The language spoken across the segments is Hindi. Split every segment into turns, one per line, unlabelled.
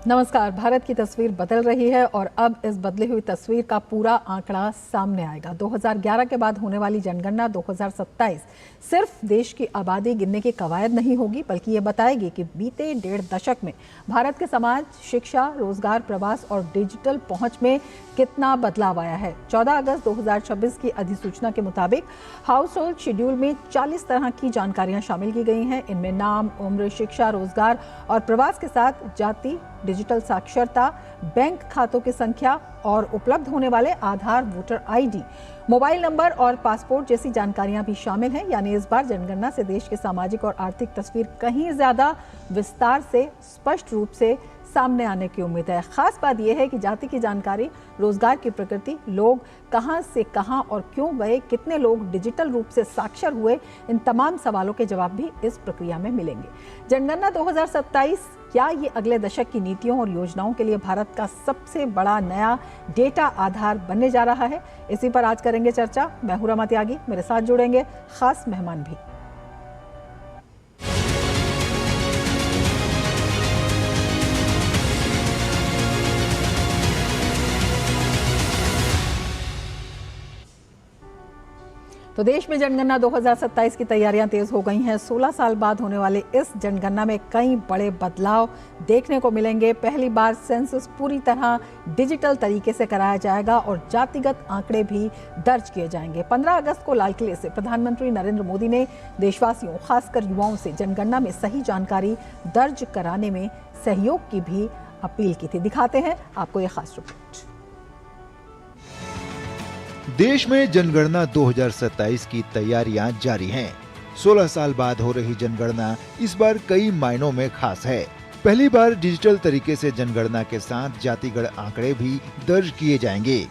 नमस्कार। भारत की तस्वीर बदल रही है और अब इस बदली हुई तस्वीर का पूरा आंकड़ा सामने आएगा। 2011 के बाद होने वाली जनगणना 2027 सिर्फ देश की आबादी गिनने की कवायद नहीं होगी, बल्कि ये बताएगी कि बीते 1.5 दशक में भारत के समाज, शिक्षा, रोजगार, प्रवास और डिजिटल पहुंच में कितना बदलाव आया है। 14 अगस्त 2026 की अधिसूचना के मुताबिक हाउस होल्ड शेड्यूल में 40 तरह की जानकारियां शामिल की गई हैं। इनमें नाम, उम्र, शिक्षा, रोजगार और प्रवास के साथ जाति, डिजिटल साक्षरता, बैंक खातों की संख्या और उपलब्ध होने वाले आधार, वोटर आईडी, मोबाइल नंबर और पासपोर्ट जैसी जानकारियां भी शामिल हैं। यानी इस बार जनगणना से देश की सामाजिक और आर्थिक तस्वीर कहीं ज्यादा विस्तार से, स्पष्ट रूप से सामने आने की उम्मीद है। खास बात यह है कि जाति की जानकारी, रोजगार की प्रकृति, लोग कहां से कहां और क्यों गए, कितने लोग डिजिटल रूप से साक्षर हुए, इन तमाम सवालों के जवाब भी इस प्रक्रिया में मिलेंगे। जनगणना 2027 क्या ये अगले दशक की नीतियों और योजनाओं के लिए भारत का सबसे बड़ा नया डेटा आधार बनने जा रहा है? इसी पर आज करेंगे चर्चा। मैं हूं रमा त्यागी, मेरे साथ जुड़ेंगे खास मेहमान भी। तो देश में जनगणना 2027 की तैयारियां तेज हो गई हैं। 16 साल बाद होने वाले इस जनगणना में कई बड़े बदलाव देखने को मिलेंगे। पहली बार सेंसस पूरी तरह डिजिटल तरीके से कराया जाएगा और जातिगत आंकड़े भी दर्ज किए जाएंगे। 15 अगस्त को लाल किले से प्रधानमंत्री नरेंद्र मोदी ने देशवासियों, खासकर युवाओं से जनगणना में सही जानकारी दर्ज कराने में सहयोग की भी अपील की थी। दिखाते हैं आपको ये खास रिपोर्ट।
देश में जनगणना 2027 की तैयारियां जारी हैं। 16 साल बाद हो रही जनगणना इस बार कई मायनों में खास है। पहली बार डिजिटल तरीके से जनगणना के साथ जातिगत आंकड़े भी दर्ज किए जाएंगे।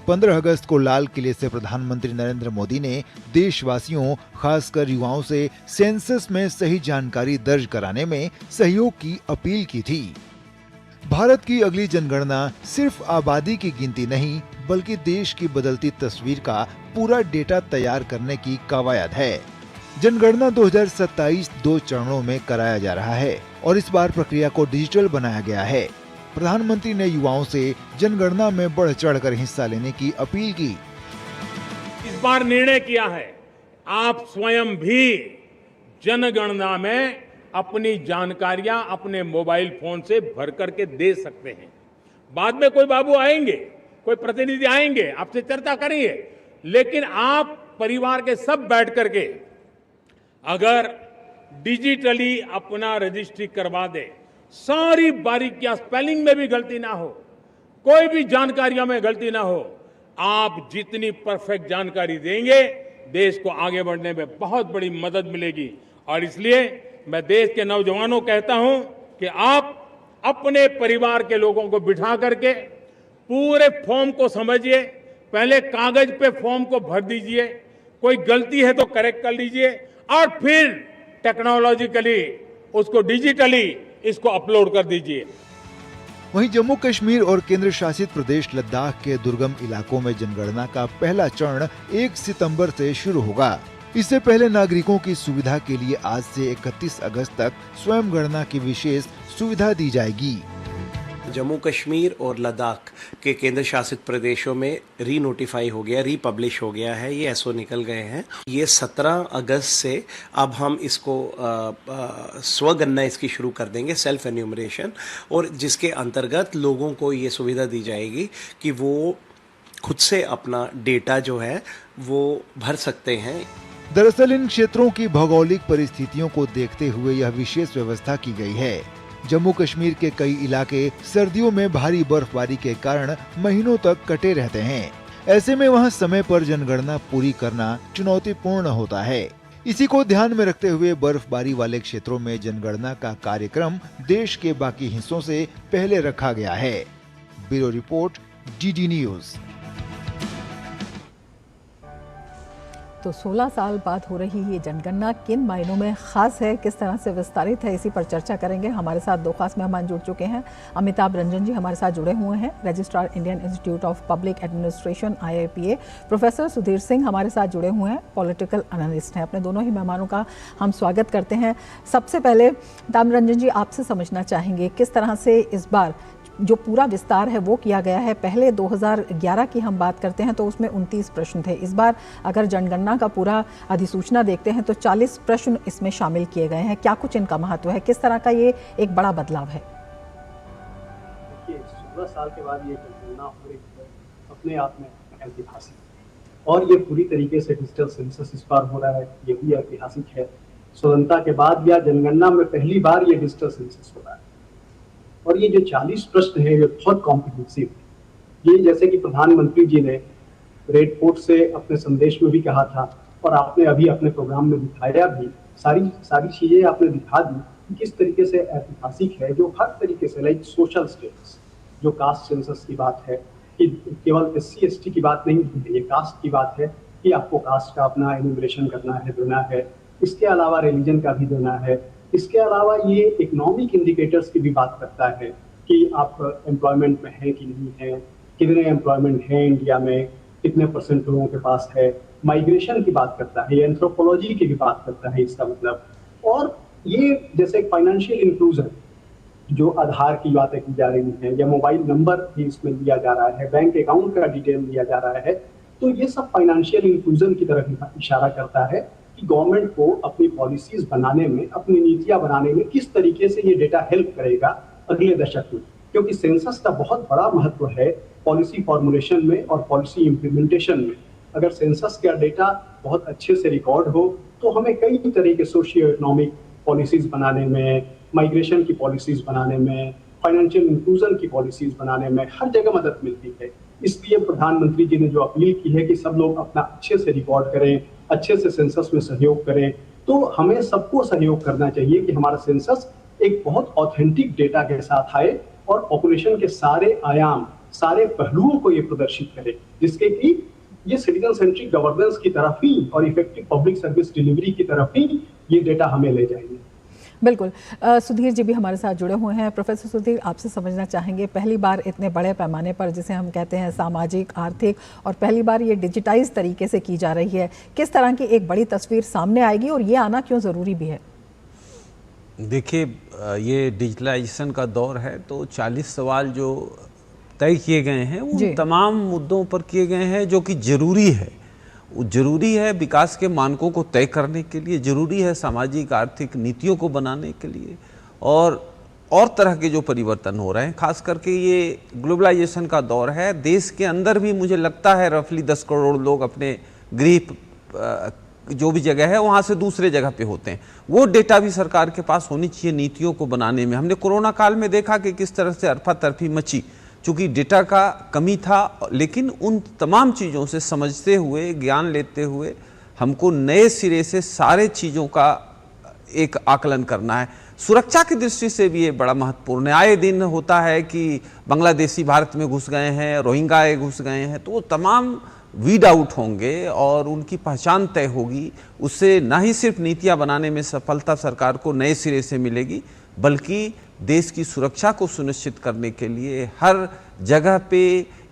15 अगस्त को लाल किले से प्रधानमंत्री नरेंद्र मोदी ने देशवासियों, खासकर युवाओं से सेंसस में सही जानकारी दर्ज कराने में सहयोग की अपील की थी। भारत की अगली जनगणना सिर्फ आबादी की गिनती नहीं, बल्कि देश की बदलती तस्वीर का पूरा डेटा तैयार करने की कवायद है। जनगणना 2027 2 चरणों में कराया जा रहा है और इस बार प्रक्रिया को डिजिटल बनाया गया है। प्रधानमंत्री ने युवाओं से जनगणना में बढ़ चढ़कर हिस्सा लेने की अपील की।
इस बार निर्णय किया है, आप स्वयं भी जनगणना में अपनी जानकारियां अपने मोबाइल फोन से भर करके दे सकते हैं। बाद में कोई बाबू आएंगे, कोई प्रतिनिधि आएंगे, आपसे चर्चा करेंगे, लेकिन आप परिवार के सब बैठ करके अगर डिजिटली अपना रजिस्ट्री करवा दे, सारी बारीकियां, स्पेलिंग में भी गलती ना हो, कोई भी जानकारियों में गलती ना हो, आप जितनी परफेक्ट जानकारी देंगे, देश को आगे बढ़ने में बहुत बड़ी मदद मिलेगी। और इसलिए मैं देश के नौजवानों को कहता हूं कि आप अपने परिवार के लोगों को बिठा करके पूरे फॉर्म को समझिए। पहले कागज पे फॉर्म को भर दीजिए, कोई गलती है तो करेक्ट कर लीजिए और फिर टेक्नोलॉजिकली उसको डिजिटली इसको अपलोड कर दीजिए।
वहीं जम्मू कश्मीर और केंद्र शासित प्रदेश लद्दाख के दुर्गम इलाकों में जनगणना का पहला चरण 1 सितंबर से शुरू होगा। इससे पहले नागरिकों की सुविधा के लिए आज से 31 अगस्त तक स्वयं गणना की विशेष सुविधा दी जाएगी।
जम्मू कश्मीर और लद्दाख के केंद्र शासित प्रदेशों में री नोटिफाई हो गया, रीपब्लिश हो गया है, ये एसओ निकल गए हैं। ये 17 अगस्त से अब हम इसको स्वगणना इसकी शुरू कर देंगे, सेल्फ एन्यूमरेशन, और जिसके अंतर्गत लोगों को ये सुविधा दी जाएगी कि वो खुद से अपना डेटा जो है वो भर सकते हैं।
दरअसल इन क्षेत्रों की भौगोलिक परिस्थितियों को देखते हुए यह विशेष व्यवस्था की गई है। जम्मू कश्मीर के कई इलाके सर्दियों में भारी बर्फबारी के कारण महीनों तक कटे रहते हैं। ऐसे में वहां समय पर जनगणना पूरी करना चुनौतीपूर्ण होता है। इसी को ध्यान में रखते हुए बर्फबारी वाले क्षेत्रों में जनगणना का कार्यक्रम देश के बाकी हिस्सों से पहले रखा गया है। Bureau report, DD news.
तो 16 साल बाद हो रही ये जनगणना किन मायनों में खास है, किस तरह से विस्तारित है, इसी पर चर्चा करेंगे। हमारे साथ दो खास मेहमान जुड़ चुके हैं। अमिताभ रंजन जी हमारे साथ जुड़े हुए हैं, registrar Indian institute of public administration IIPA। Professor Sudhir Singh हमारे साथ जुड़े हुए हैं, पॉलिटिकल एनालिस्ट हैं। अपने दोनों ही मेहमानों का हम स्वागत करते हैं। सबसे पहले अमिताभ रंजन जी, आपसे समझना चाहेंगे किस तरह से इस बार जो पूरा विस्तार है वो किया गया है। पहले 2011 की हम बात करते हैं तो उसमें 29 प्रश्न थे। इस बार अगर जनगणना का पूरा अधिसूचना देखते हैं तो 40 प्रश्न इसमें शामिल किए गए हैं। क्या कुछ इनका महत्व है, किस तरह का ये एक बड़ा बदलाव है?
देखिए, 16 साल के बाद ये जनगणना हो रही है, अपने आप में ऐतिहासिक, और ये पूरी तरीके से डिजिटल सेंसस इस बार हो रहा है, ये भी ऐतिहासिक है। स्वतंत्रता के बाद या जनगणना में पहली बार ये डिजिटल सेंसस हो रहा है। और ये जो 40 प्रश्न है ये बहुत कॉम्प्रिहेंसिव है। ये जैसे कि प्रधानमंत्री जी ने रेड फोर्ट से अपने संदेश में भी कहा था, और आपने अभी अपने प्रोग्राम में दिखाया भी, सारी चीजें आपने दिखा दी कि किस तरीके से ऐतिहासिक है, जो हर तरीके से, लाइक सोशल स्टेटस, जो कास्ट सेंसस की बात है कि केवल SC ST की बात नहीं है, ये कास्ट की बात है कि आपको कास्ट का अपना एनुमरेशन करना है, देना है। इसके अलावा रिलीजन का भी देना है। इसके अलावा ये इकोनॉमिक इंडिकेटर्स की भी बात करता है कि आप एम्प्लॉयमेंट में हैं कि नहीं हैं, कितने एम्प्लॉयमेंट हैं इंडिया में, कितने % लोगों के पास है। माइग्रेशन की बात करता है, एंथ्रोपोलॉजी की भी बात करता है इसका मतलब। और ये जैसे फाइनेंशियल इंक्लूजन, जो आधार की बातें की जा रही हैं, या मोबाइल नंबर भी इसमें लिया जा रहा है, बैंक अकाउंट का डिटेल लिया जा रहा है, तो ये सब फाइनेंशियल इंक्लूजन की तरफ इशारा करता है कि गवर्नमेंट को अपनी पॉलिसीज बनाने में, अपनी नीतियां बनाने में किस तरीके से ये डेटा हेल्प करेगा अगले दशक में। क्योंकि सेंसस का बहुत बड़ा महत्व है पॉलिसी फॉर्मुलेशन में और पॉलिसी इम्प्लीमेंटेशन में। अगर सेंसस का डेटा बहुत अच्छे से रिकॉर्ड हो तो हमें कई तरह के सोशियो इकोनॉमिक पॉलिसीज बनाने में, माइग्रेशन की पॉलिसीज बनाने में, फाइनेंशियल इंक्लूजन की पॉलिसीज बनाने में हर जगह मदद मिलती है। इसलिए प्रधानमंत्री जी ने जो अपील की है कि सब लोग अपना अच्छे से रिकॉर्ड करें, अच्छे से सेंसस में सहयोग करें, तो हमें सबको सहयोग करना चाहिए कि हमारा सेंसस एक बहुत ऑथेंटिक डेटा के साथ आए और पॉपुलेशन के सारे आयाम, सारे पहलुओं को ये प्रदर्शित करे, जिसके कि ये सिटीजन सेंट्रिक गवर्नेंस की तरफ ही और इफेक्टिव पब्लिक सर्विस डिलीवरी की तरफ ही ये डेटा हमें ले जाएंगे।
बिल्कुल। सुधीर जी भी हमारे साथ जुड़े हुए हैं। प्रोफेसर सुधीर, आपसे समझना चाहेंगे, पहली बार इतने बड़े पैमाने पर, जिसे हम कहते हैं सामाजिक, आर्थिक, और पहली बार ये डिजिटाइज तरीके से की जा रही है, किस तरह की एक बड़ी तस्वीर सामने आएगी और ये आना क्यों ज़रूरी भी है?
देखिए, ये डिजिटलाइजेशन का दौर है, तो 40 सवाल जो तय किए गए हैं उन तमाम मुद्दों पर किए गए हैं जो कि ज़रूरी है। जरूरी है विकास के मानकों को तय करने के लिए, जरूरी है सामाजिक आर्थिक नीतियों को बनाने के लिए, और तरह के जो परिवर्तन हो रहे हैं, खास करके ये ग्लोबलाइजेशन का दौर है। देश के अंदर भी मुझे लगता है रफली 10 करोड़ लोग अपने गृह जो भी जगह है वहाँ से दूसरे जगह पे होते हैं। वो डेटा भी सरकार के पास होनी चाहिए नीतियों को बनाने में। हमने कोरोना काल में देखा कि किस तरह से अरफा तरफी मची, चूँकि डेटा का कमी था, लेकिन उन तमाम चीज़ों से समझते हुए, ज्ञान लेते हुए हमको नए सिरे से सारे चीज़ों का एक आकलन करना है। सुरक्षा की दृष्टि से भी ये बड़ा महत्वपूर्ण है। आए दिन होता है कि बांग्लादेशी भारत में घुस गए हैं, रोहिंग्या घुस गए हैं, तो वो तमाम वीड आउट होंगे और उनकी पहचान तय होगी। उससे ना ही सिर्फ नीतियाँ बनाने में सफलता सरकार को नए सिरे से मिलेगी, बल्कि देश की सुरक्षा को सुनिश्चित करने के लिए हर जगह पे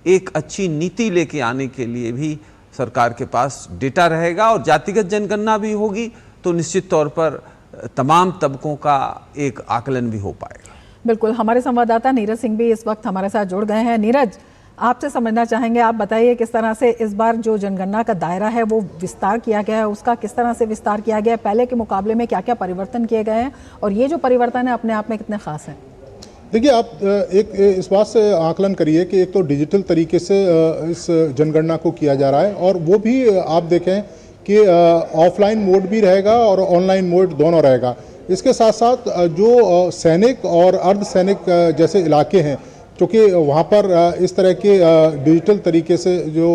एक अच्छी नीति लेके आने के लिए भी सरकार के पास डेटा रहेगा। और जातिगत जनगणना भी होगी तो निश्चित तौर पर तमाम तबकों का एक आकलन भी हो पाएगा।
बिल्कुल। हमारे संवाददाता नीरज सिंह भी इस वक्त हमारे साथ जुड़ गए हैं। नीरज, आपसे समझना चाहेंगे, आप बताइए किस तरह से इस बार जो जनगणना का दायरा है वो विस्तार किया गया है, उसका किस तरह से विस्तार किया गया है, पहले के मुकाबले में क्या क्या परिवर्तन किए गए हैं, और ये जो परिवर्तन है अपने आप में कितने खास हैं?
देखिए, आप एक इस बात से आकलन करिए कि एक तो डिजिटल तरीके से इस जनगणना को किया जा रहा है, और वो भी आप देखें कि ऑफलाइन मोड भी रहेगा और ऑनलाइन मोड दोनों रहेगा। इसके साथ साथ जो सैनिक और अर्धसैनिक जैसे इलाके हैं, क्योंकि वहाँ पर इस तरह के डिजिटल तरीके से जो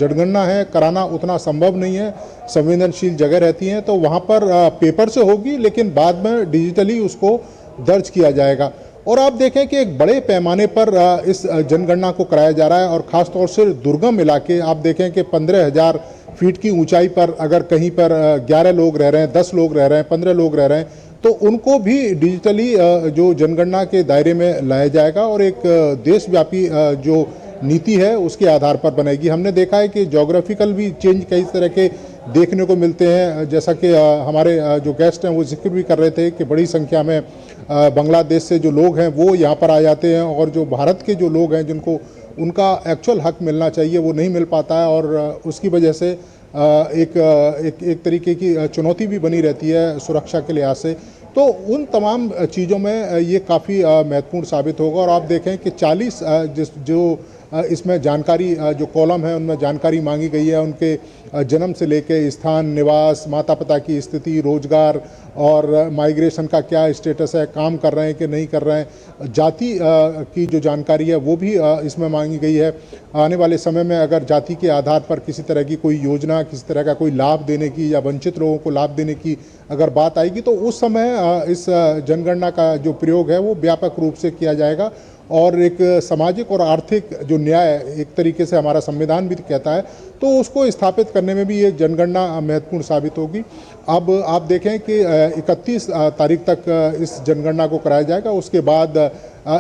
जनगणना है कराना उतना संभव नहीं है, संवेदनशील जगह रहती हैं, तो वहाँ पर पेपर से होगी, लेकिन बाद में डिजिटली उसको दर्ज किया जाएगा। और आप देखें कि एक बड़े पैमाने पर इस जनगणना को कराया जा रहा है, और ख़ास तौर से दुर्गम इलाके, आप देखें कि 15,000 फीट की ऊंचाई पर अगर कहीं पर 11 लोग रह रहे हैं, 10 लोग रह रहे हैं, 15 लोग रह रहे हैं, तो उनको भी डिजिटली जो जनगणना के दायरे में लाया जाएगा और एक देशव्यापी जो नीति है उसके आधार पर बनेगी। हमने देखा है कि ज्योग्राफिकल भी चेंज कई तरह के देखने को मिलते हैं, जैसा कि हमारे जो गेस्ट हैं वो जिक्र भी कर रहे थे कि बड़ी संख्या में बांग्लादेश से जो लोग हैं वो यहाँ पर आ जाते हैं और जो भारत के जो लोग हैं जिनको उनका एक्चुअल हक मिलना चाहिए वो नहीं मिल पाता है और उसकी वजह से एक तरीके की चुनौती भी बनी रहती है सुरक्षा के लिहाज से। तो उन तमाम चीज़ों में ये काफ़ी महत्वपूर्ण साबित होगा और आप देखें कि 40 जो इसमें जानकारी जो कॉलम है उनमें जानकारी मांगी गई है, उनके जन्म से लेके स्थान, निवास, माता पिता की स्थिति, रोजगार और माइग्रेशन का क्या स्टेटस है, काम कर रहे हैं कि नहीं कर रहे हैं, जाति की जो जानकारी है वो भी इसमें मांगी गई है। आने वाले समय में अगर जाति के आधार पर किसी तरह की कोई योजना, किसी तरह का कोई लाभ देने की या वंचित लोगों को लाभ देने की अगर बात आएगी तो उस समय इस जनगणना का जो प्रयोग है वो व्यापक रूप से किया जाएगा और एक सामाजिक और आर्थिक जो न्याय एक तरीके से हमारा संविधान भी कहता है तो उसको स्थापित करने में भी ये जनगणना महत्वपूर्ण साबित होगी। अब आप देखें कि 31 तारीख तक इस जनगणना को कराया जाएगा, उसके बाद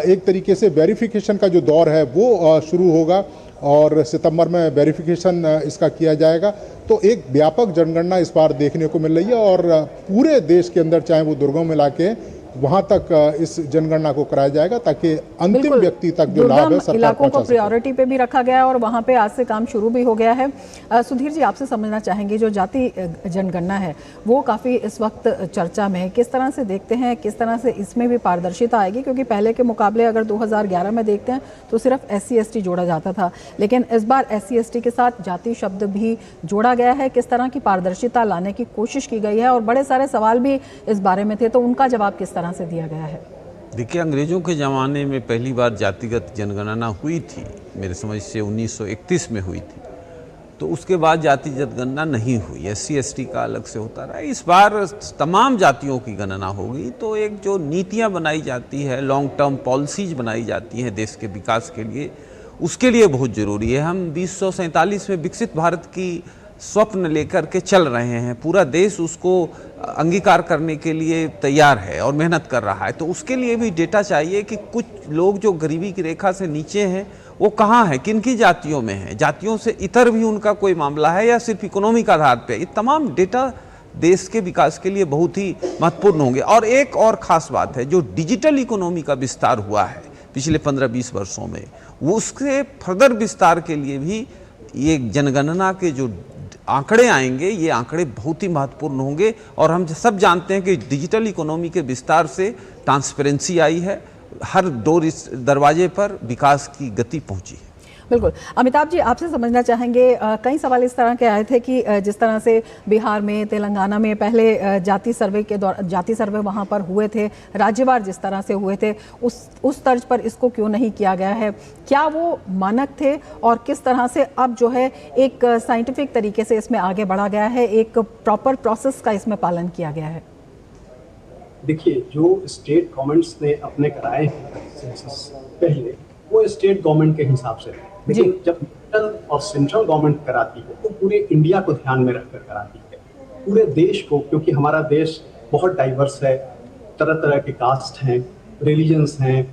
एक तरीके से वेरिफिकेशन का जो दौर है वो शुरू होगा और सितंबर में वेरिफिकेशन इसका किया जाएगा। तो एक व्यापक जनगणना इस बार देखने को मिल रही है और पूरे देश के अंदर चाहे वो दुर्गम इलाके वहां तक इस जनगणना को कराया जाएगा ताकि अंतिम व्यक्ति तक जो लाभ है सरकार
इलाकों को प्रायोरिटी पे भी रखा गया है और वहां पे आज से काम शुरू भी हो गया है। सुधीर जी, आपसे समझना चाहेंगे जो जाति जनगणना है वो काफ़ी इस वक्त चर्चा में है, किस तरह से देखते हैं, किस तरह से इसमें भी पारदर्शिता आएगी? क्योंकि पहले के मुकाबले अगर 2011 में देखते हैं तो सिर्फ SC/ST जोड़ा जाता था, लेकिन इस बार SC/ST के साथ जाति शब्द भी जोड़ा गया है। किस तरह की पारदर्शिता लाने की कोशिश की गई है और बड़े सारे सवाल भी इस बारे में थे, तो उनका जवाब किस तरह से दिया गया है?
देखिए, अंग्रेजों के ज़माने में पहली बार जातिगत जनगणना हुई थी, मेरे समझ से 1931 में हुई थी, तो उसके बाद जाति जनगणना नहीं हुई। SC/ST का अलग से होता रहा। इस बार तमाम जातियों की गणना होगी, तो एक जो नीतियां बनाई जाती है, लॉन्ग टर्म पॉलिसीज बनाई जाती हैं देश के विकास के लिए, उसके लिए बहुत ज़रूरी है। हम 2047 में विकसित भारत की स्वप्न लेकर के चल रहे हैं, पूरा देश उसको अंगीकार करने के लिए तैयार है और मेहनत कर रहा है। तो उसके लिए भी डेटा चाहिए कि कुछ लोग जो गरीबी की रेखा से नीचे हैं वो कहाँ हैं, किन की जातियों में हैं, जातियों से इतर भी उनका कोई मामला है या सिर्फ इकोनॉमी के आधार पर। ये तमाम डेटा देश के विकास के लिए बहुत ही महत्वपूर्ण होंगे। और एक और ख़ास बात है, जो डिजिटल इकोनॉमी का विस्तार हुआ है पिछले 15-20 वर्षों में, वो उसके फर्दर विस्तार के लिए भी ये जनगणना के जो आंकड़े आएंगे, ये आंकड़े बहुत ही महत्वपूर्ण होंगे। और हम सब जानते हैं कि डिजिटल इकोनॉमी के विस्तार से ट्रांसपेरेंसी आई है, हर दरवाजे पर विकास की गति पहुंची है।
बिल्कुल। अमिताभ जी, आपसे समझना चाहेंगे, कई सवाल इस तरह के आए थे कि जिस तरह से बिहार में, तेलंगाना में पहले जाति सर्वे वहाँ पर हुए थे, राज्यवार जिस तरह से हुए थे, उस तर्ज पर इसको क्यों नहीं किया गया है? क्या वो मानक थे और किस तरह से अब जो है एक साइंटिफिक तरीके से इसमें आगे बढ़ा गया है, एक प्रॉपर प्रोसेस का इसमें पालन किया गया है?
देखिए, जो स्टेट गवर्नमेंट्स ने अपने कराए हैं सेंसस पहले, वो स्टेट गवर्नमेंट के हिसाब से है, लेकिन जब सेंट्रल और सेंट्रल गवर्नमेंट कराती है तो पूरे इंडिया को ध्यान में रखकर कराती है, पूरे देश को, क्योंकि हमारा देश बहुत डाइवर्स है, तरह तरह के कास्ट हैं, रिलीजन्स हैं,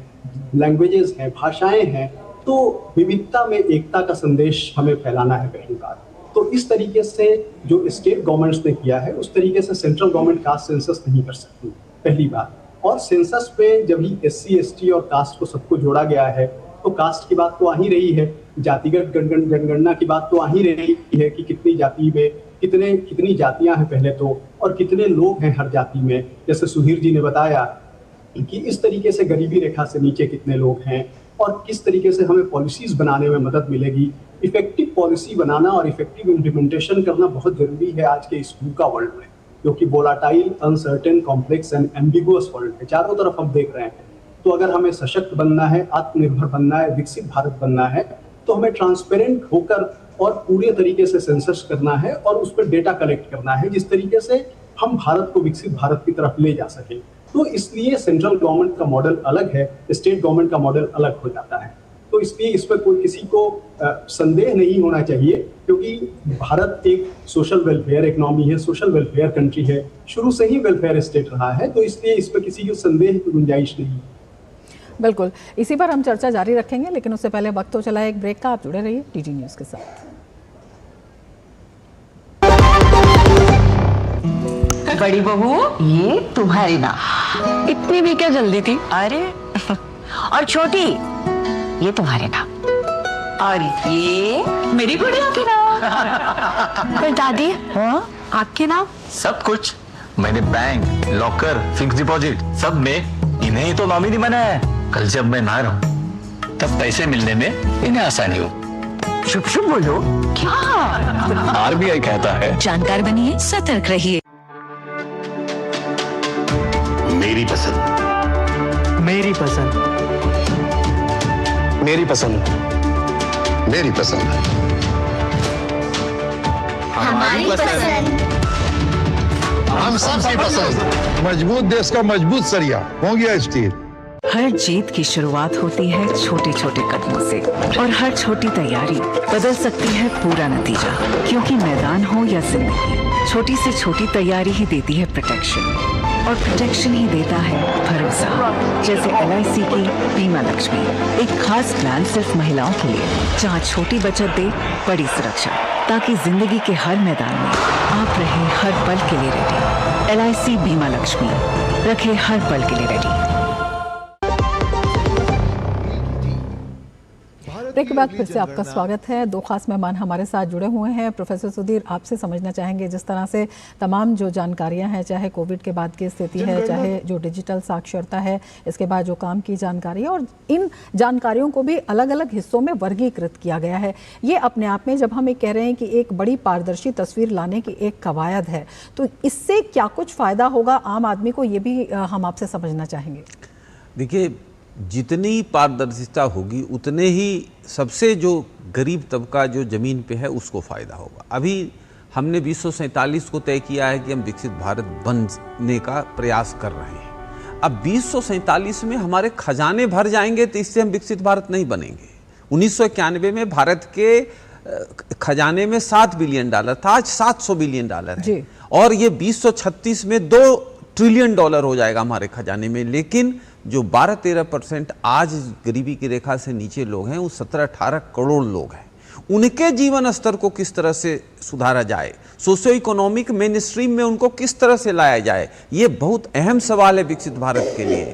लैंग्वेजेस हैं, भाषाएं हैं, तो विविधता में एकता का संदेश हमें फैलाना है पहली बात। तो इस तरीके से जो स्टेट गवर्नमेंट्स ने किया है उस तरीके से सेंट्रल गवर्नमेंट कास्ट सेंसस नहीं कर सकती, पहली बात। और सेंसस पे जब ही SC/ST और कास्ट को सबको जोड़ा गया है तो कास्ट की बात तो आ ही रही है, जातिगत जनगणना की बात तो आ ही रही है कि कितनी जाति में कितनी जातियां हैं पहले तो, और कितने लोग हैं हर जाति में। जैसे सुधीर जी ने बताया कि इस तरीके से गरीबी रेखा से नीचे कितने लोग हैं और किस तरीके से हमें पॉलिसीज बनाने में मदद मिलेगी। इफेक्टिव पॉलिसी बनाना और इफेक्टिव इम्प्लीमेंटेशन करना बहुत जरूरी है आज के इस का वर्ल्ड में, जो कि volatile, uncertain, complex and ambiguous world है, चारों तरफ हम देख रहे हैं। तो अगर हमें सशक्त बनना है, आत्मनिर्भर बनना है, विकसित भारत बनना है, तो हमें ट्रांसपेरेंट होकर और पूरे तरीके से सेंसस करना है और उस पर डेटा कलेक्ट करना है, जिस तरीके से हम भारत को विकसित भारत की तरफ ले जा सके। तो इसलिए सेंट्रल गवर्नमेंट का मॉडल अलग है, स्टेट गवर्नमेंट का मॉडल अलग हो जाता है। तो इसलिए इस पर कोई किसी को संदेह नहीं होना चाहिए, क्योंकि भारत एक सोशल वेलफेयर इकोनॉमी है, सोशल वेलफेयर कंट्री है, शुरू से ही वेलफेयर स्टेट रहा है, तो इसलिए इस पर किसी को संदेह की गुंजाइश नहीं है।
बिल्कुल, इसी पर हम चर्चा जारी रखेंगे, लेकिन उससे पहले वक्त तो चला एक ब्रेक का। आप जुड़े रहिए टीटी न्यूज़ के साथ।
बड़ी बहू, ये तुम्हारी ना। इतनी भी क्या जल्दी थी? अरे और छोटी, ये तुम्हारे ना। और ये मेरी गुड़िया की ना। पर दादी, हाँ आपके नाम?
सब कुछ मैंने बैंक, लॉकर, फिक्स डिपॉजिट सब में इन्हें ही तो नॉमिनी बनाया है। कल जब मैं ना रहूं तब पैसे मिलने में इन्हें आसानी हो।
शुभ शुभ बोलो। क्या?
आरबीआई कहता है
जानकार बनिए, सतर्क रहिए।
मेरी पसंद,
मेरी पसंद,
मेरी पसंद, मेरी पसंद,
हमारी पसंद,
हम सबकी पसंद। मजबूत देश का मजबूत सरिया हो गया स्टील।
हर जीत की शुरुआत होती है छोटे छोटे कदमों से, और हर छोटी तैयारी बदल सकती है पूरा नतीजा। क्योंकि मैदान हो या जिंदगी, छोटी से छोटी तैयारी ही देती है प्रोटेक्शन, और प्रोटेक्शन ही देता है भरोसा। जैसे LIC की बीमा लक्ष्मी, एक खास प्लान सिर्फ महिलाओं के लिए, जहां छोटी बचत दे बड़ी सुरक्षा, ताकि जिंदगी के हर मैदान में आप रहे हर पल के लिए रेडी। LIC बीमा लक्ष्मी, रखे हर पल के लिए रेडी।
ब्रेक के बाद फिर से आपका स्वागत है। दो खास मेहमान हमारे साथ जुड़े हुए हैं। प्रोफेसर सुधीर, आपसे समझना चाहेंगे, जिस तरह से तमाम जो जानकारियां हैं, चाहे कोविड के बाद की स्थिति है, चाहे जो डिजिटल साक्षरता है, इसके बाद जो काम की जानकारी है, और इन जानकारियों को भी अलग अलग हिस्सों में वर्गीकृत किया गया है। ये अपने आप में, जब हम ये कह रहे हैं कि एक बड़ी पारदर्शी तस्वीर लाने की एक कवायद है, तो इससे क्या कुछ फ़ायदा होगा आम आदमी को, ये भी हम आपसे समझना चाहेंगे।
देखिए, जितनी पारदर्शिता होगी उतने ही सबसे जो गरीब तबका जो ज़मीन पे है उसको फ़ायदा होगा। अभी हमने 2047 को तय किया है कि हम विकसित भारत बनने का प्रयास कर रहे हैं। अब 2047 में हमारे खजाने भर जाएंगे तो इससे हम विकसित भारत नहीं बनेंगे। 1991 में भारत के खजाने में $7 बिलियन था, आज $700 बिलियन है, और ये 2036 में $2 ट्रिलियन हो जाएगा हमारे खजाने में। लेकिन जो 12-13% आज गरीबी की रेखा से नीचे लोग हैं, वो 17-18 करोड़ लोग हैं। उनके जीवन स्तर को किस तरह से सुधारा जाए, सोशियो इकोनॉमिक मेन स्ट्रीम में उनको किस तरह से लाया जाए, ये बहुत अहम सवाल है विकसित भारत के लिए।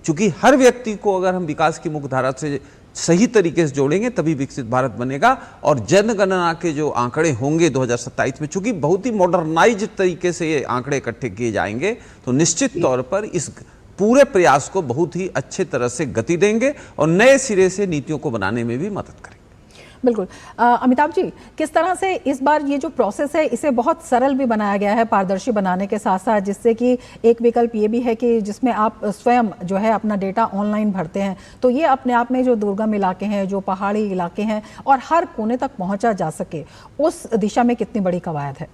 क्योंकि हर व्यक्ति को अगर हम विकास की मुख्यधारा से सही तरीके से जोड़ेंगे तभी विकसित भारत बनेगा। और जनगणना के जो आंकड़े होंगे 2027 में, चूंकि बहुत ही मॉडर्नाइज तरीके से ये आंकड़े इकट्ठे किए जाएंगे, तो निश्चित तौर पर इस पूरे प्रयास को बहुत ही अच्छे तरह से गति देंगे और नए सिरे से नीतियों को बनाने में भी मदद करेंगे।
बिल्कुल। अमिताभ जी, किस तरह से इस बार ये जो प्रोसेस है इसे बहुत सरल भी बनाया गया है, पारदर्शी बनाने के साथ साथ, जिससे कि एक विकल्प ये भी है कि जिसमें आप स्वयं जो है अपना डेटा ऑनलाइन भरते हैं, तो ये अपने आप में जो दुर्गम इलाके हैं, जो पहाड़ी इलाके हैं, और हर कोने तक पहुंचा जा सके, उस दिशा में कितनी बड़ी कवायद है।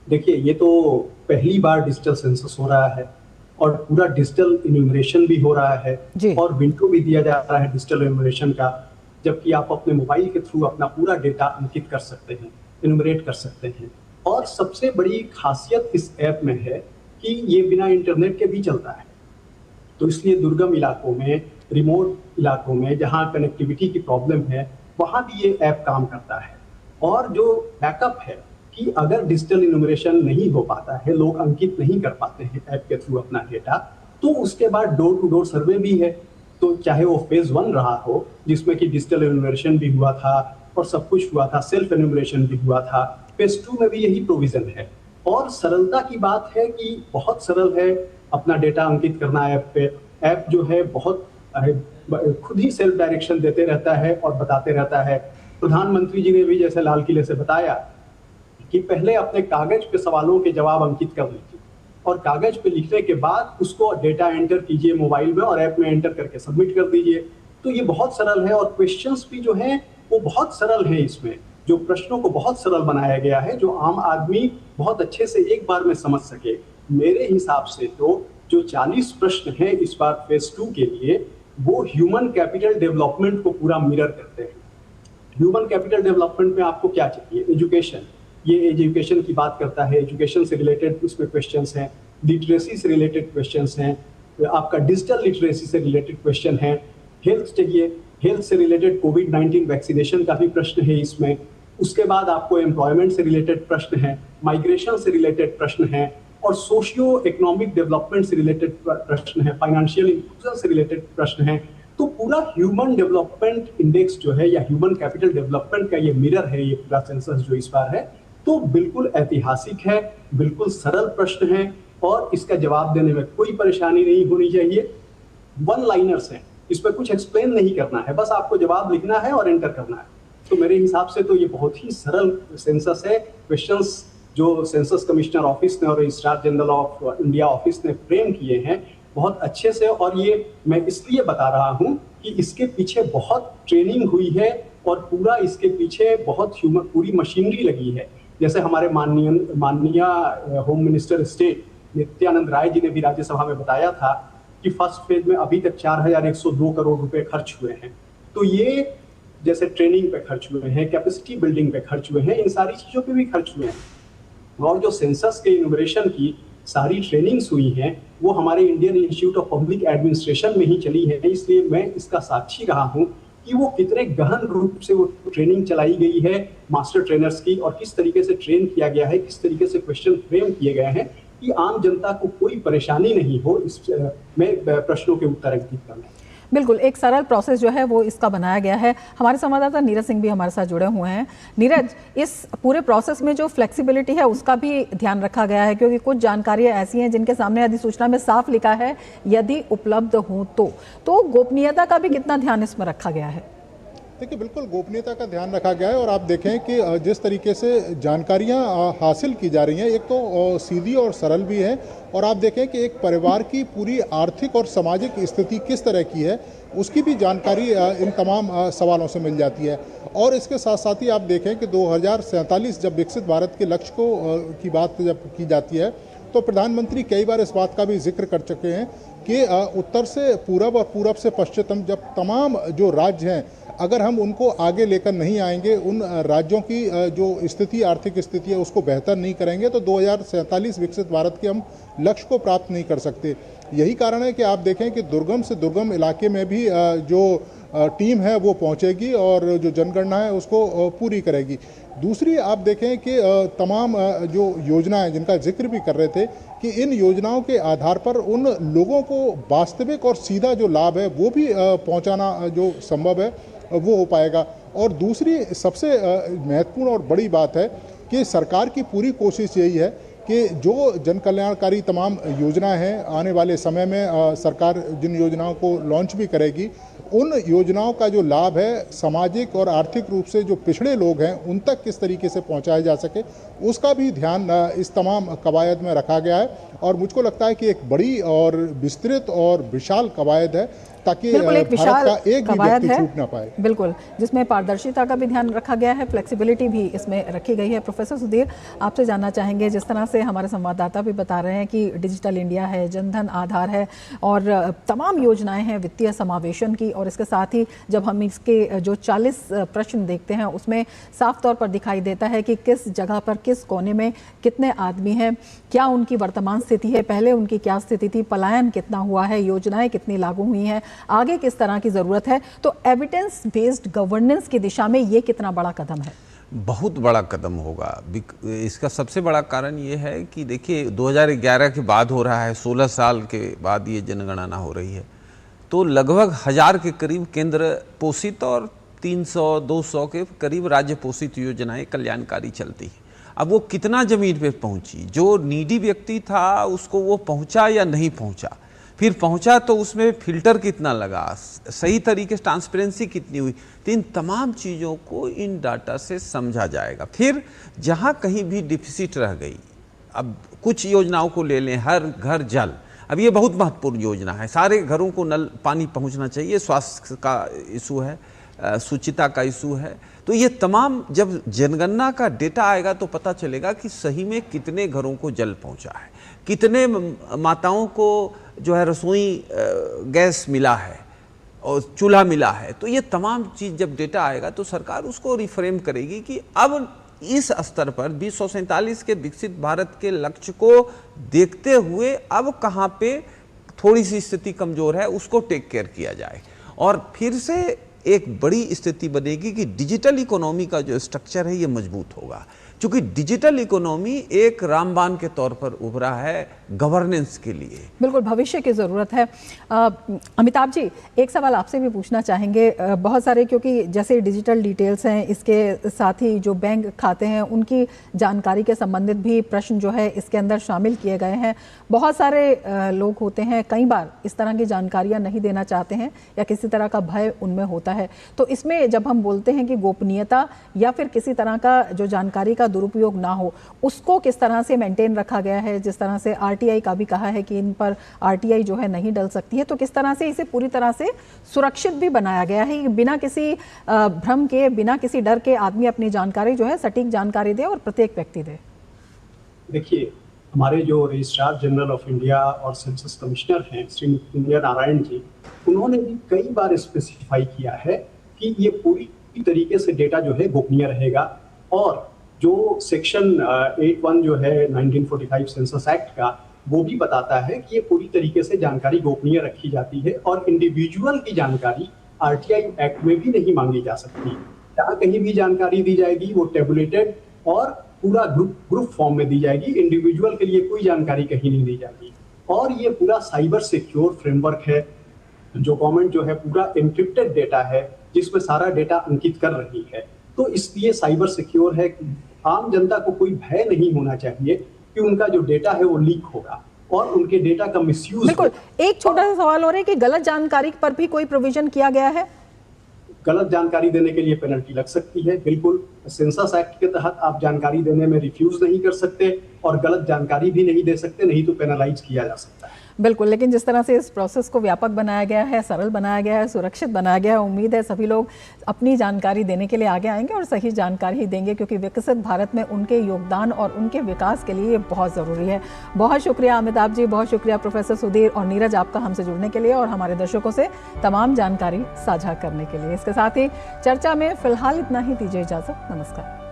देखिए, ये तो पहली बार डिजिटल सेंसस हो रहा है और पूरा डिजिटल इन्यूमरेशन भी हो रहा है, और विंडो भी दिया जा रहा है डिजिटल इन्यूमरेशन का, जबकि आप अपने मोबाइल के थ्रू अपना पूरा डेटा अंकित कर सकते हैं, इन्यूमरेट कर सकते हैं। और सबसे बड़ी खासियत इस ऐप में है कि ये बिना इंटरनेट के भी चलता है, तो इसलिए दुर्गम इलाकों में, रिमोट इलाकों में जहाँ कनेक्टिविटी की प्रॉब्लम है, वहाँ भी ये ऐप काम करता है। और जो बैकअप है कि अगर डिजिटल इन्यूमरेशन नहीं हो पाता है, लोग अंकित नहीं कर पाते हैं ऐप के थ्रू अपना डेटा, तो उसके बाद डोर टू डोर सर्वे भी है। तो चाहे वो फेज 1 रहा हो, जिसमें कि डिजिटल इन्यूमरेशन भी हुआ था और सब कुछ हुआ था, सेल्फ इन्यूमरेशन भी हुआ था, फेज 2 में भी यही प्रोविजन है। और सरलता की बात है कि बहुत सरल है अपना डेटा अंकित करना ऐप पे। ऐप जो है बहुत खुद ही सेल्फ डायरेक्शन देते रहता है और बताते रहता है। प्रधानमंत्री जी ने भी जैसे लाल किले से बताया कि पहले अपने कागज पे सवालों के जवाब अंकित कर लीजिए, और कागज पे लिखने के बाद उसको डेटा एंटर कीजिए मोबाइल में और ऐप में एंटर करके सबमिट कर दीजिए। तो ये बहुत सरल है, और क्वेश्चंस भी जो हैं वो बहुत सरल है। इसमें जो प्रश्नों को बहुत सरल बनाया गया है, जो आम आदमी बहुत अच्छे से एक बार में समझ सके। मेरे हिसाब से तो जो 40 प्रश्न हैं इस बार फेज 2 के लिए, वो ह्यूमन कैपिटल डेवलपमेंट को पूरा मिरर करते हैं। ह्यूमन कैपिटल डेवलपमेंट में आपको क्या चाहिए? एजुकेशन, ये एजुकेशन की बात करता है, एजुकेशन से रिलेटेड उसमें क्वेश्चंस हैं, लिटरेसी से रिलेटेड क्वेश्चंस हैं, आपका डिजिटल लिटरेसी से रिलेटेड क्वेश्चन है, हेल्थ चाहिए, हेल्थ से रिलेटेड कोविड-19 वैक्सीनेशन का भी प्रश्न है इसमें। उसके बाद आपको एम्प्लॉयमेंट से रिलेटेड प्रश्न है, माइग्रेशन से रिलेटेड प्रश्न है, और सोशियो इकोनॉमिक डेवलपमेंट से रिलेटेड प्रश्न है, फाइनेंशियल इंक्लूजन से रिलेटेड प्रश्न है। तो पूरा ह्यूमन डेवलपमेंट इंडेक्स जो है या ह्यूमन कैपिटल डेवलपमेंट का ये मिरर है, ये पूरा सेंसस जो इस बार है, तो बिल्कुल ऐतिहासिक है, बिल्कुल सरल प्रश्न है और इसका जवाब देने में कोई परेशानी नहीं होनी चाहिए। वन लाइनर्स हैं, इस पर कुछ एक्सप्लेन नहीं करना है, बस आपको जवाब लिखना है और एंटर करना है। तो मेरे हिसाब से तो ये बहुत ही सरल सेंसस है। क्वेश्चंस जो सेंसस कमिश्नर ऑफिस ने और registrar general of India office ने फ्रेम किए हैं बहुत अच्छे से, और ये मैं इसलिए बता रहा हूँ कि इसके पीछे बहुत ट्रेनिंग हुई है और पूरा इसके पीछे बहुत पूरी मशीनरी लगी है। जैसे हमारे माननीय home minister state Nityanand Rai ji ने भी राज्यसभा में बताया था कि फर्स्ट फेज में अभी तक 4102 करोड़ रुपए खर्च हुए हैं। तो ये जैसे ट्रेनिंग पे खर्च हुए हैं, कैपेसिटी बिल्डिंग पे खर्च हुए हैं, इन सारी चीजों पे भी खर्च हुए हैं। और जो सेंसस के इनोवेशन की सारी ट्रेनिंग्स हुई हैं वो हमारे Indian institute of public administration में ही चली है, इसलिए मैं इसका साक्षी रहा हूँ कि वो कितने गहन रूप से वो ट्रेनिंग चलाई गई है मास्टर ट्रेनर्स की, और किस तरीके से ट्रेन किया गया है, किस तरीके से क्वेश्चन फ्रेम किए गए हैं कि आम जनता को कोई परेशानी नहीं हो इस में प्रश्नों के उत्तर अंकित करने।
बिल्कुल, एक सरल प्रोसेस जो है वो इसका बनाया गया है। हमारे संवाददाता नीरज सिंह भी हमारे साथ जुड़े हुए हैं। नीरज, इस पूरे प्रोसेस में जो फ्लेक्सिबिलिटी है उसका भी ध्यान रखा गया है, क्योंकि कुछ जानकारियां ऐसी हैं जिनके सामने अधिसूचना में साफ लिखा है यदि उपलब्ध हो तो गोपनीयता का भी कितना ध्यान इसमें रखा गया है?
देखिए, बिल्कुल गोपनीयता का ध्यान रखा गया है और आप देखें कि जिस तरीके से जानकारियां हासिल की जा रही हैं, एक तो सीधी और सरल भी है, और आप देखें कि एक परिवार की पूरी आर्थिक और सामाजिक स्थिति किस तरह की है उसकी भी जानकारी इन तमाम सवालों से मिल जाती है। और इसके साथ साथ ही आप देखें कि 2047 जब विकसित भारत के लक्ष्य की बात जब की जाती है तो प्रधानमंत्री कई बार इस बात का भी जिक्र कर चुके हैं कि उत्तर से पूरब और पूरब से पश्चिम जब तमाम जो राज्य हैं अगर हम उनको आगे लेकर नहीं आएंगे, उन राज्यों की जो स्थिति आर्थिक स्थिति है उसको बेहतर नहीं करेंगे तो 2047 विकसित भारत के हम लक्ष्य को प्राप्त नहीं कर सकते। यही कारण है कि आप देखें कि दुर्गम से दुर्गम इलाके में भी जो टीम है वो पहुंचेगी और जो जनगणना है उसको पूरी करेगी। दूसरी आप देखें कि तमाम जो योजनाएं जिनका जिक्र भी कर रहे थे कि इन योजनाओं के आधार पर उन लोगों को वास्तविक और सीधा जो लाभ है वो भी पहुंचाना जो संभव है वो हो पाएगा। और दूसरी सबसे महत्वपूर्ण और बड़ी बात है कि सरकार की पूरी कोशिश यही है कि जो जन कल्याणकारी तमाम योजनाएं हैं आने वाले समय में सरकार जिन योजनाओं को लॉन्च भी करेगी उन योजनाओं का जो लाभ है सामाजिक और आर्थिक रूप से जो पिछड़े लोग हैं उन तक किस तरीके से पहुंचाया जा सके उसका भी ध्यान इस तमाम कवायद में रखा गया है। और मुझको लगता है कि एक बड़ी और विस्तृत और विशाल कवायद है ताकि
एक विशाल
एक भी व्यक्ति छूट ना पाए।
बिल्कुल, जिसमें पारदर्शिता का भी ध्यान रखा गया है, फ्लेक्सिबिलिटी भी इसमें रखी गई है। प्रोफेसर सुधीर, आपसे जानना चाहेंगे, जिस तरह से हमारे संवाददाता भी बता रहे हैं कि डिजिटल इंडिया है, जनधन आधार है और तमाम योजनाएं हैं वित्तीय समावेशन की, और इसके साथ ही जब हम इसके जो 40 प्रश्न देखते हैं उसमें साफ तौर पर दिखाई देता है कि किस जगह पर किस कोने में कितने आदमी हैं, क्या उनकी वर्तमान स्थिति है, पहले उनकी क्या स्थिति थी, पलायन कितना हुआ है, योजनाएं कितनी लागू हुई हैं, आगे किस तरह की जरूरत है। तो एविडेंस बेस्ड गवर्नेंस की दिशा में ये कितना बड़ा कदम है?
बहुत बड़ा कदम होगा। इसका सबसे बड़ा कारण ये है कि देखिए 2011 के बाद हो रहा है, 16 साल के बाद ये जनगणना हो रही है, तो लगभग 1000 के करीब केंद्र पोषित और 300-200 के करीब राज्य पोषित योजनाएं कल्याणकारी चलती हैं। अब वो कितना जमीन पे पहुंची, जो नीडी व्यक्ति था उसको वो पहुंचा या नहीं पहुंचा, फिर पहुंचा तो उसमें फिल्टर कितना लगा, सही तरीके से ट्रांसपेरेंसी कितनी हुई, तो इन तमाम चीज़ों को इन डाटा से समझा जाएगा। फिर जहां कहीं भी डिफिसिट रह गई, अब कुछ योजनाओं को ले लें, हर घर जल, अब ये बहुत महत्वपूर्ण योजना है, सारे घरों को नल पानी पहुंचना चाहिए, स्वास्थ्य का इशू है, शुचिता का इशू है, तो ये तमाम जब जनगणना का डेटा आएगा तो पता चलेगा कि सही में कितने घरों को जल पहुंचा है, कितने माताओं को जो है रसोई गैस मिला है, और चूल्हा मिला है, तो ये तमाम चीज़ जब डेटा आएगा तो सरकार उसको रिफ्रेम करेगी कि अब इस स्तर पर 2047 के विकसित भारत के लक्ष्य को देखते हुए अब कहाँ पे थोड़ी सी स्थिति कमजोर है उसको टेक केयर किया जाए, और फिर से एक बड़ी स्थिति बनेगी कि डिजिटल इकोनॉमी का जो स्ट्रक्चर है ये मजबूत होगा, क्योंकि डिजिटल इकोनॉमी एक रामबाण के तौर पर उभरा है गवर्नेंस के लिए।
बिल्कुल भविष्य की ज़रूरत है। अमिताभ जी, एक सवाल आपसे भी पूछना चाहेंगे, बहुत सारे, क्योंकि जैसे डिजिटल डिटेल्स हैं, इसके साथ ही जो बैंक खाते हैं उनकी जानकारी के संबंधित भी प्रश्न जो है इसके अंदर शामिल किए गए हैं। बहुत सारे लोग होते हैं, कई बार इस तरह की जानकारियाँ नहीं देना चाहते हैं या किसी तरह का भय उनमें होता है, तो इसमें जब हम बोलते हैं कि गोपनीयता या फिर किसी तरह का जो जानकारी का दुरुपयोग ना हो, उसको किस तरह से मेंटेन रखा गया है? जिस तरह से आरटीआई का भी कहा है कि इन पर आरटीआई जो है नहीं डल सकती है, तो किस तरह से इसे पूरी तरह से सुरक्षित भी बनाया गया है, बिना किसी भ्रम के, बिना किसी डर के आदमी अपनी जानकारी जो है सटीक जानकारी दे और प्रत्येक व्यक्ति दे?
देखिए, हमारे जो रजिस्ट्रार जनरल ऑफ इंडिया और सेंसस कमिश्नर हैं श्री इंदिरा नारायण जी, उन्होंने भी कई बार स्पेसिफाई किया है कि ये पूरी तरीके से डेटा जो है गोपनीय रहेगा, और जो सेक्शन 81 जो है 1945 सेंसस एक्ट का, वो भी बताता है कि ये पूरी तरीके से जानकारी गोपनीय रखी जाती है और इंडिविजुअल की जानकारी आरटीआई एक्ट में भी नहीं मांगी जा सकती। जहाँ कहीं भी जानकारी दी जाएगी वो टेबुलेटेड और पूरा ग्रुप फॉर्म में दी जाएगी, इंडिविजुअल के लिए कोई जानकारी कहीं नहीं दी जाएगी। और ये पूरा साइबर सिक्योर फ्रेमवर्क है, जो गवर्नमेंट जो है पूरा एन्क्रिप्टेड डेटा है जिसमें सारा डेटा अंकित कर रही है, तो इसलिए साइबर सिक्योर है। आम जनता को कोई भय नहीं होना चाहिए कि उनका जो डेटा है वो लीक होगा और उनके डेटा का मिसयूज।
बिल्कुल। एक छोटा सा सवाल और है कि गलत जानकारी पर भी कोई प्रोविजन किया गया है?
गलत जानकारी देने के लिए पेनल्टी लग सकती है, बिल्कुल। सेंसस एक्ट के तहत आप जानकारी देने में रिफ्यूज नहीं कर सकते और गलत जानकारी भी नहीं दे सकते, नहीं तो पेनलाइज किया जा सकता है।
बिल्कुल, लेकिन जिस तरह से इस प्रोसेस को व्यापक बनाया गया है, सरल बनाया गया है, सुरक्षित बनाया गया है, उम्मीद है सभी लोग अपनी जानकारी देने के लिए आगे आएंगे और सही जानकारी ही देंगे, क्योंकि विकसित भारत में उनके योगदान और उनके विकास के लिए ये बहुत ज़रूरी है। बहुत शुक्रिया अमिताभ जी, बहुत शुक्रिया प्रोफेसर सुधीर और नीरज आपका हमसे जुड़ने के लिए और हमारे दर्शकों से तमाम जानकारी साझा करने के लिए। इसके साथ ही चर्चा में फिलहाल इतना ही, दीजिए इजाज़त, नमस्कार।